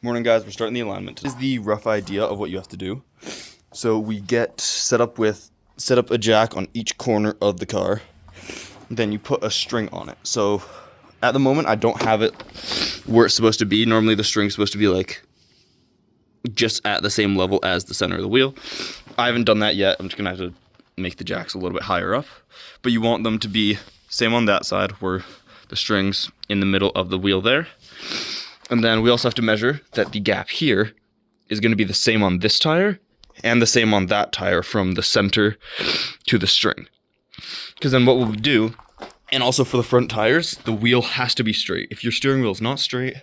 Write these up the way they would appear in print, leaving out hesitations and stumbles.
Morning guys, we're starting the alignment. This is the rough idea of what you have to do. So we get set up a jack on each corner of the car. Then you put a string on it. So at the moment I don't have it where it's supposed to be. Normally the string's supposed to be like just at the same level as the center of the wheel. I haven't done that yet. I'm just gonna have to make the jacks a little bit higher up. But you want them to be same on that side where the string's in the middle of the wheel there. And then we also have to measure that the gap here is going to be the same on this tire and the same on that tire from the center to the string. Because then what we'll do, and also for the front tires, the wheel has to be straight. If your steering wheel is not straight,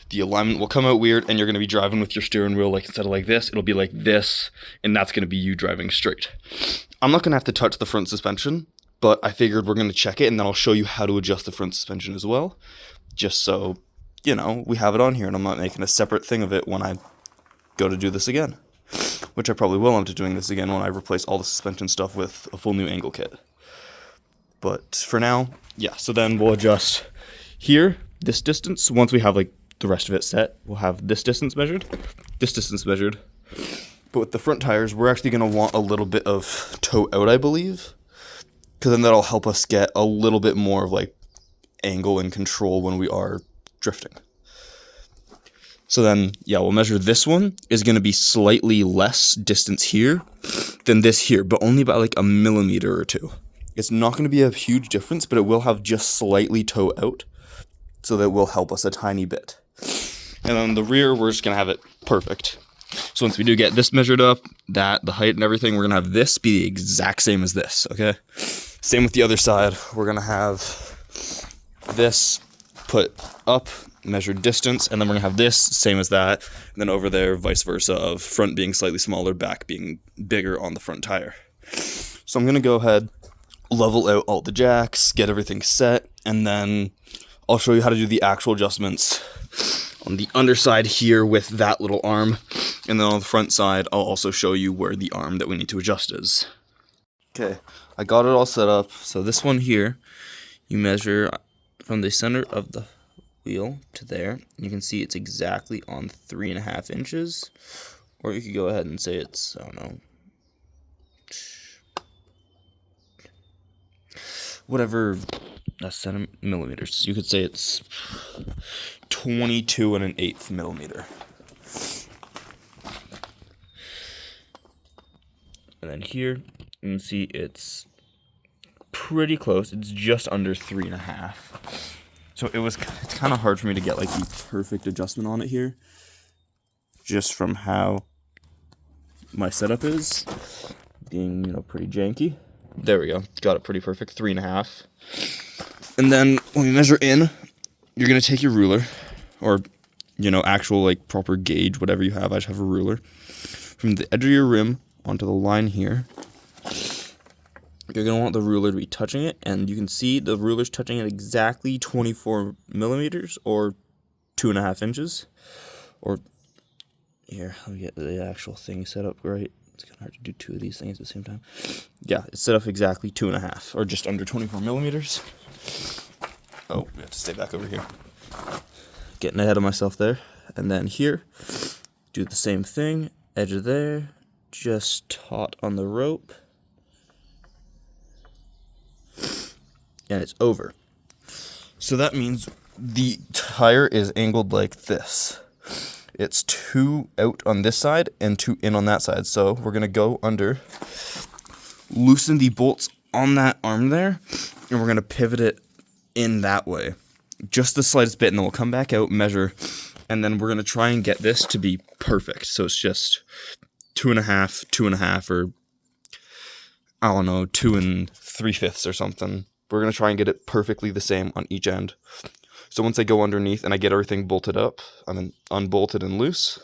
the alignment will come out weird and you're going to be driving with your steering wheel like instead of like this, it'll be like this, and that's going to be you driving straight. I'm not going to have to touch the front suspension, but I figured we're going to check it and then I'll show you how to adjust the front suspension as well, just so you know, we have it on here and I'm not making a separate thing of it when I go to do this again. Which I probably will end up doing this again when I replace all the suspension stuff with a full new angle kit. But for now, yeah, so then we'll adjust here, this distance. Once we have like the rest of it set, we'll have this distance measured. But with the front tires, we're actually going to want a little bit of toe out, I believe. Because then that'll help us get a little bit more of like angle and control when we are drifting. So then, yeah, we'll measure this one is going to be slightly less distance here than this here, but only by like a millimeter or two. It's not going to be a huge difference, but it will have just slightly toe out, so that will help us a tiny bit. And then the rear, we're just going to have it perfect. So once we do get this measured up, the height and everything, we're going to have this be the exact same as this, okay? Same with the other side. We're going to have this put up, measured distance, and then we're gonna have this same as that, and then over there vice versa, of front being slightly smaller, back being bigger on the front tire. So I'm gonna go ahead, level out all the jacks, get everything set, and then I'll show you how to do the actual adjustments on the underside here with that little arm, and then on the front side I'll also show you where the arm that we need to adjust is. Okay, I got it all set up. So this one here, you measure from the center of the wheel to there. You can see it's exactly on 3.5 inches. Or you could go ahead and say it's, I don't know, whatever, millimeters. You could say it's 22 1/8 millimeter. And then here, you can see it's pretty close. It's just under 3.5. So it's kind of hard for me to get like the perfect adjustment on it here, just from how my setup is, being, you know, pretty janky. There we go, got it pretty perfect, 3.5. And then when we measure in, you're gonna take your ruler, or, you know, actual like proper gauge, whatever you have. I just have a ruler, from the edge of your rim onto the line here. You're going to want the ruler to be touching it, and you can see the ruler's touching it exactly 24 millimeters, or 2.5 inches. Or, here, let me get the actual thing set up right. It's kind of hard to do two of these things at the same time. Yeah, it's set up exactly 2.5, or just under 24 millimeters. Oh, we have to stay back over here. Getting ahead of myself there. And then here, do the same thing, edge of there, just taut on the rope. And it's over. So that means the tire is angled like this. It's 2 out on this side and 2 in on that side. So we're going to go under, loosen the bolts on that arm there, and we're going to pivot it in that way. Just the slightest bit, and then we'll come back out, measure, and then we're going to try and get this to be perfect. So it's just 2.5, or I don't know, 2 3/5 or something. We're going to try and get it perfectly the same on each end. So once I go underneath and I get everything bolted up, unbolted and loose,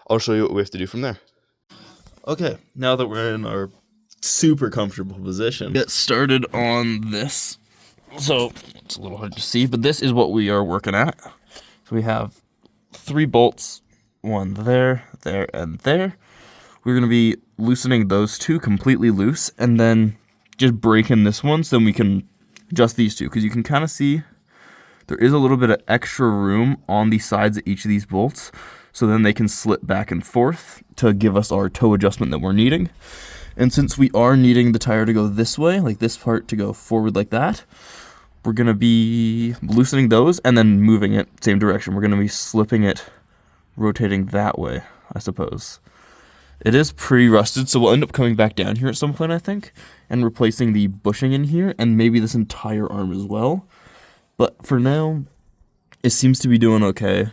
I'll show you what we have to do from there. Okay, now that we're in our super comfortable position, get started on this. So it's a little hard to see, but this is what we are working at. So we have 3 bolts, one there, there, and there. We're going to be loosening those 2 completely loose, and then just breaking this one so then we can adjust these 2, because you can kind of see there is a little bit of extra room on the sides of each of these bolts. So then they can slip back and forth to give us our toe adjustment that we're needing. And since we are needing the tire to go this way, like this part to go forward like that, we're going to be loosening those and then moving it same direction. We're going to be slipping it, rotating that way, I suppose. It is pretty rusted, so we'll end up coming back down here at some point, I think, and replacing the bushing in here and maybe this entire arm as well. But for now, it seems to be doing okay.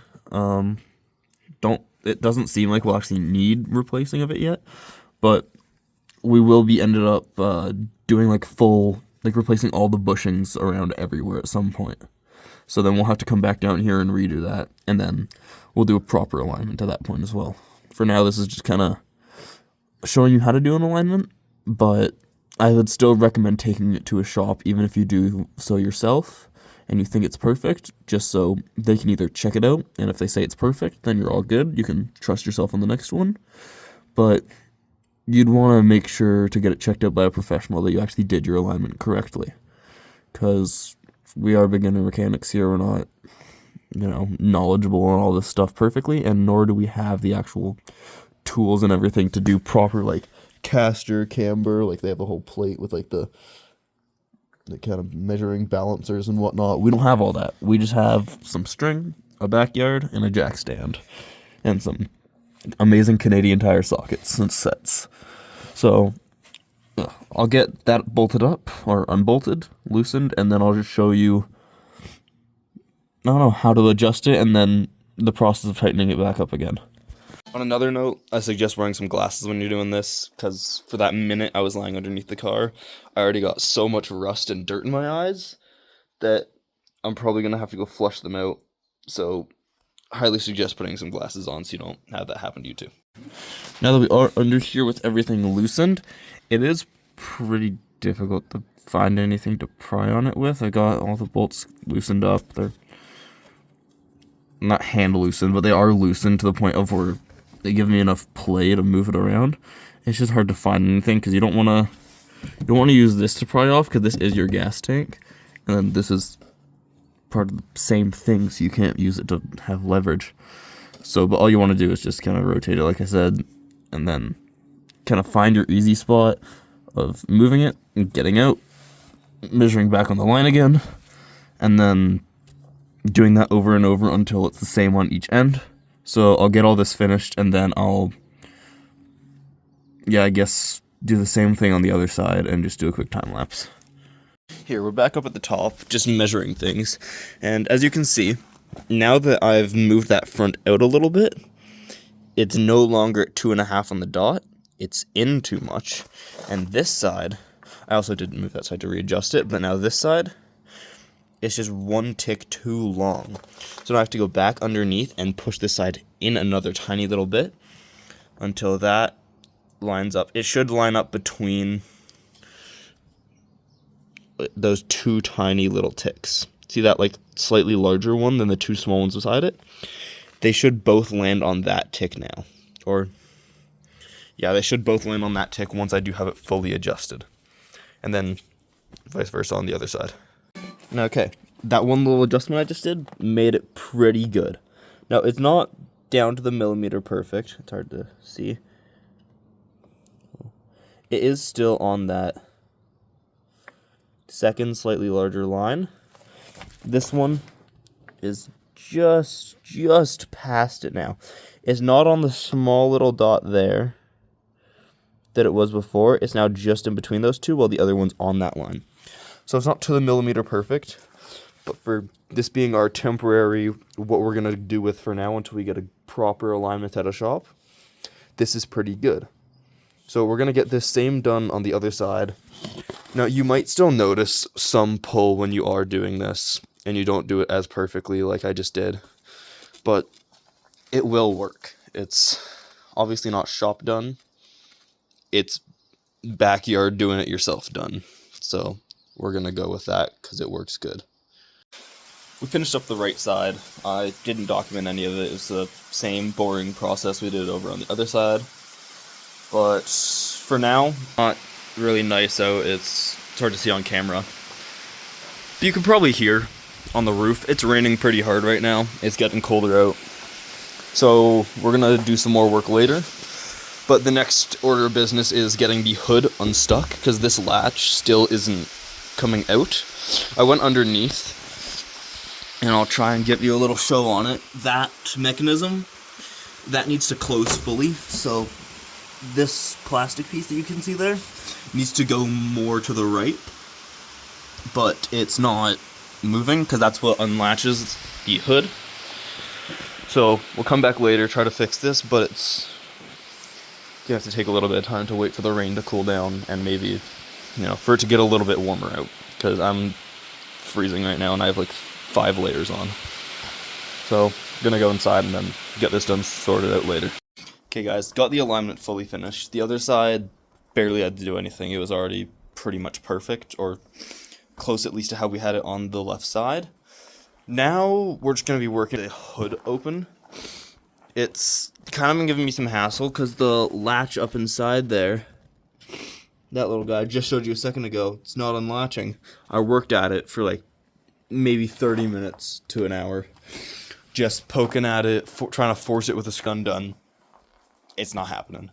It doesn't seem like we'll actually need replacing of it yet, but we will be ended up doing like full, like replacing all the bushings around everywhere at some point. So then we'll have to come back down here and redo that, and then we'll do a proper alignment at that point as well. For now, this is just kind of showing you how to do an alignment, but I would still recommend taking it to a shop, even if you do so yourself and you think it's perfect, just so they can either check it out, and if they say it's perfect, then you're all good. You can trust yourself on the next one. But you'd want to make sure to get it checked out by a professional that you actually did your alignment correctly. Because we are beginner mechanics here. We're not, knowledgeable on all this stuff perfectly, and nor do we have the actual tools and everything to do proper, like, caster, camber. Like, they have a whole plate with, like, the kind of measuring balancers and whatnot. We don't have all that. We just have some string, a backyard, and a jack stand, and some amazing Canadian Tire sockets and sets. So I'll get that bolted up or unbolted, loosened, and then I'll just show you, how to adjust it, and then the process of tightening it back up again. On another note, I suggest wearing some glasses when you're doing this, because for that minute I was lying underneath the car, I already got so much rust and dirt in my eyes that I'm probably going to have to go flush them out. So I highly suggest putting some glasses on so you don't have that happen to you too. Now that we are under here with everything loosened, it is pretty difficult to find anything to pry on it with. I got all the bolts loosened up. They're not hand loosened, but they are loosened to the point of where they give me enough play to move it around. It's just hard to find anything because you don't want to use this to pry off, because this is your gas tank, and then this is part of the same thing, so you can't use it to have leverage. So, but all you want to do is just kind of rotate it, like I said, and then kind of find your easy spot of moving it and getting out, measuring back on the line again, and then doing that over and over until it's the same on each end. So I'll get all this finished, and then I'll, I guess, do the same thing on the other side and just do a quick time lapse. Here, we're back up at the top, just measuring things. And as you can see, now that I've moved that front out a little bit, it's no longer at 2.5 on the dot. It's in too much. And this side, I also didn't move that side to readjust it, but now this side, it's just one tick too long. So now I have to go back underneath and push this side in another tiny little bit until that lines up. It should line up between those two tiny little ticks. See that like slightly larger one than the two small ones beside it? They should both land on that tick now. They should both land on that tick once I do have it fully adjusted. And then vice versa on the other side. Okay, that one little adjustment I just did made it pretty good. Now, it's not down to the millimeter perfect. It's hard to see. It is still on that second, slightly larger line. This one is just past it now. It's not on the small little dot there that it was before. It's now just in between those two, while the other one's on that line. So it's not to the millimeter perfect, but for this being our temporary, what we're going to do with for now until we get a proper alignment at a shop, this is pretty good. So we're going to get this same done on the other side. Now, you might still notice some pull when you are doing this, and you don't do it as perfectly like I just did, but it will work. It's obviously not shop done. It's backyard doing it yourself done. So we're going to go with that because it works good. We finished up the right side. I didn't document any of it. It's the same boring process we did over on the other side. But for now, not really nice out. It's hard to see on camera. But you can probably hear on the roof. It's raining pretty hard right now. It's getting colder out. So we're gonna do some more work later. But the next order of business is getting the hood unstuck, because this latch still isn't coming out. I went underneath, and I'll try and give you a little show on it. That mechanism, that needs to close fully, so this plastic piece that you can see there needs to go more to the right, but it's not moving, because that's what unlatches the hood. So we'll come back later, try to fix this, but it's gonna have to take a little bit of time to wait for the rain to cool down, and maybe, for it to get a little bit warmer out, because I'm freezing right now and I have like 5 layers on. So I'm gonna go inside and then get this done, sorted out later. Okay guys, got the alignment fully finished. The other side barely had to do anything. It was already pretty much perfect, or close at least to how we had it on the left side. Now we're just gonna be working the hood open. It's kind of been giving me some hassle because the latch up inside there, that little guy I just showed you a second ago, it's not unlatching. I worked at it for like maybe 30 minutes to an hour, just poking at it, trying to force it with a gun done. It's not happening.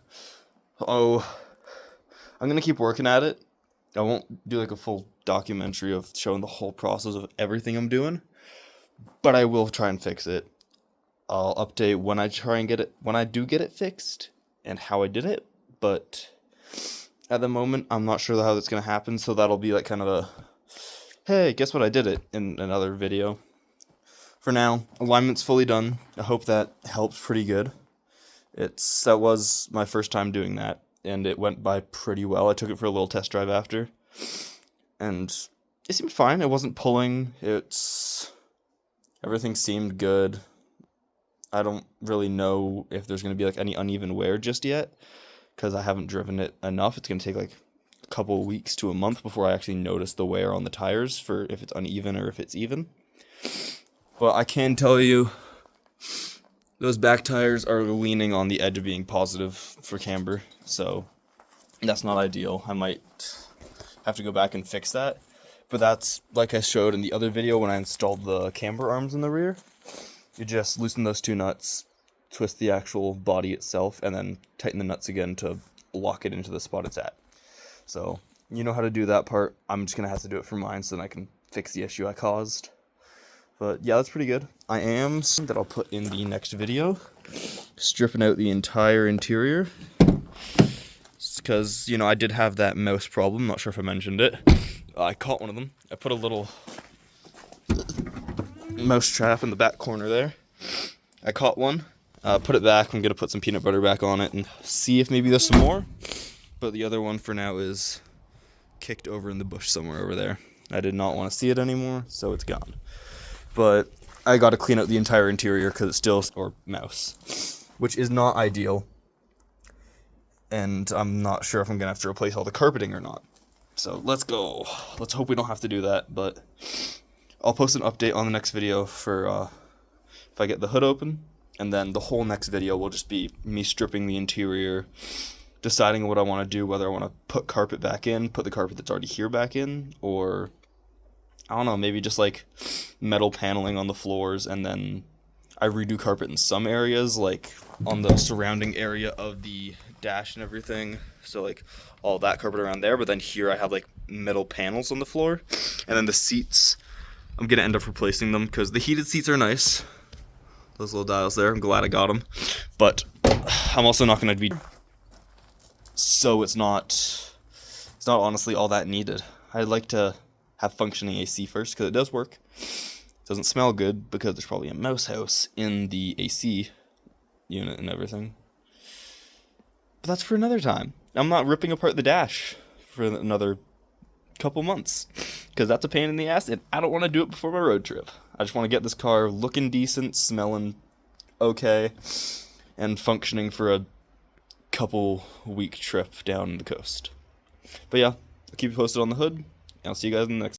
Oh, I'm gonna keep working at it. I won't do like a full documentary of showing the whole process of everything I'm doing, but I will try and fix it. I'll update when I try and get it, when I do get it fixed, and how I did it, but at the moment, I'm not sure how that's going to happen, so that'll be like kind of a, hey, guess what, I did it, in another video. For now, alignment's fully done. I hope that helped pretty good. That was my first time doing that, and it went by pretty well. I took it for a little test drive after, and it seemed fine. It wasn't pulling. Everything seemed good. I don't really know if there's going to be like any uneven wear just yet, because I haven't driven it enough. It's going to take like a couple of weeks to a month before I actually notice the wear on the tires for if it's uneven or if it's even. But I can tell you, those back tires are leaning on the edge of being positive for camber, so that's not ideal. I might have to go back and fix that. But that's like I showed in the other video when I installed the camber arms in the rear. You just loosen those 2 nuts, twist the actual body itself, and then tighten the nuts again to lock it into the spot it's at. So, you know how to do that part. I'm just going to have to do it for mine so then I can fix the issue I caused. But yeah, that's pretty good. I am, that I'll put in the next video, stripping out the entire interior. Because, I did have that mouse problem. Not sure if I mentioned it. I caught one of them. I put a little mouse trap in the back corner there. I caught one, put it back. I'm gonna put some peanut butter back on it and see if maybe there's some more, but the other one for now is kicked over in the bush somewhere over there. I did not want to see it anymore, so it's gone. But I got to clean out the entire interior because it's still, or mouse, which is not ideal, and I'm not sure if I'm gonna have to replace all the carpeting or not. So let's go. Let's hope we don't have to do that, but I'll post an update on the next video for if I get the hood open, and then the whole next video will just be me stripping the interior, deciding what I want to do, whether I want to put carpet back in, put the carpet that's already here back in, or I don't know, maybe just like metal paneling on the floors, and then I redo carpet in some areas, like on the surrounding area of the dash and everything, so like all that carpet around there, but then here I have like metal panels on the floor, and then the seats, I'm going to end up replacing them because the heated seats are nice. Those little dials there, I'm glad I got them. But I'm also not going to be... So it's not honestly all that needed. I'd like to have functioning AC first because it does work. It doesn't smell good because there's probably a mouse house in the AC unit and everything. But that's for another time. I'm not ripping apart the dash for another couple months because that's a pain in the ass, and I don't want to do it before my road trip. I just want to get this car looking decent, smelling okay, and functioning for a couple week trip down the coast. But yeah, I'll keep you posted on the hood, and I'll see you guys in the next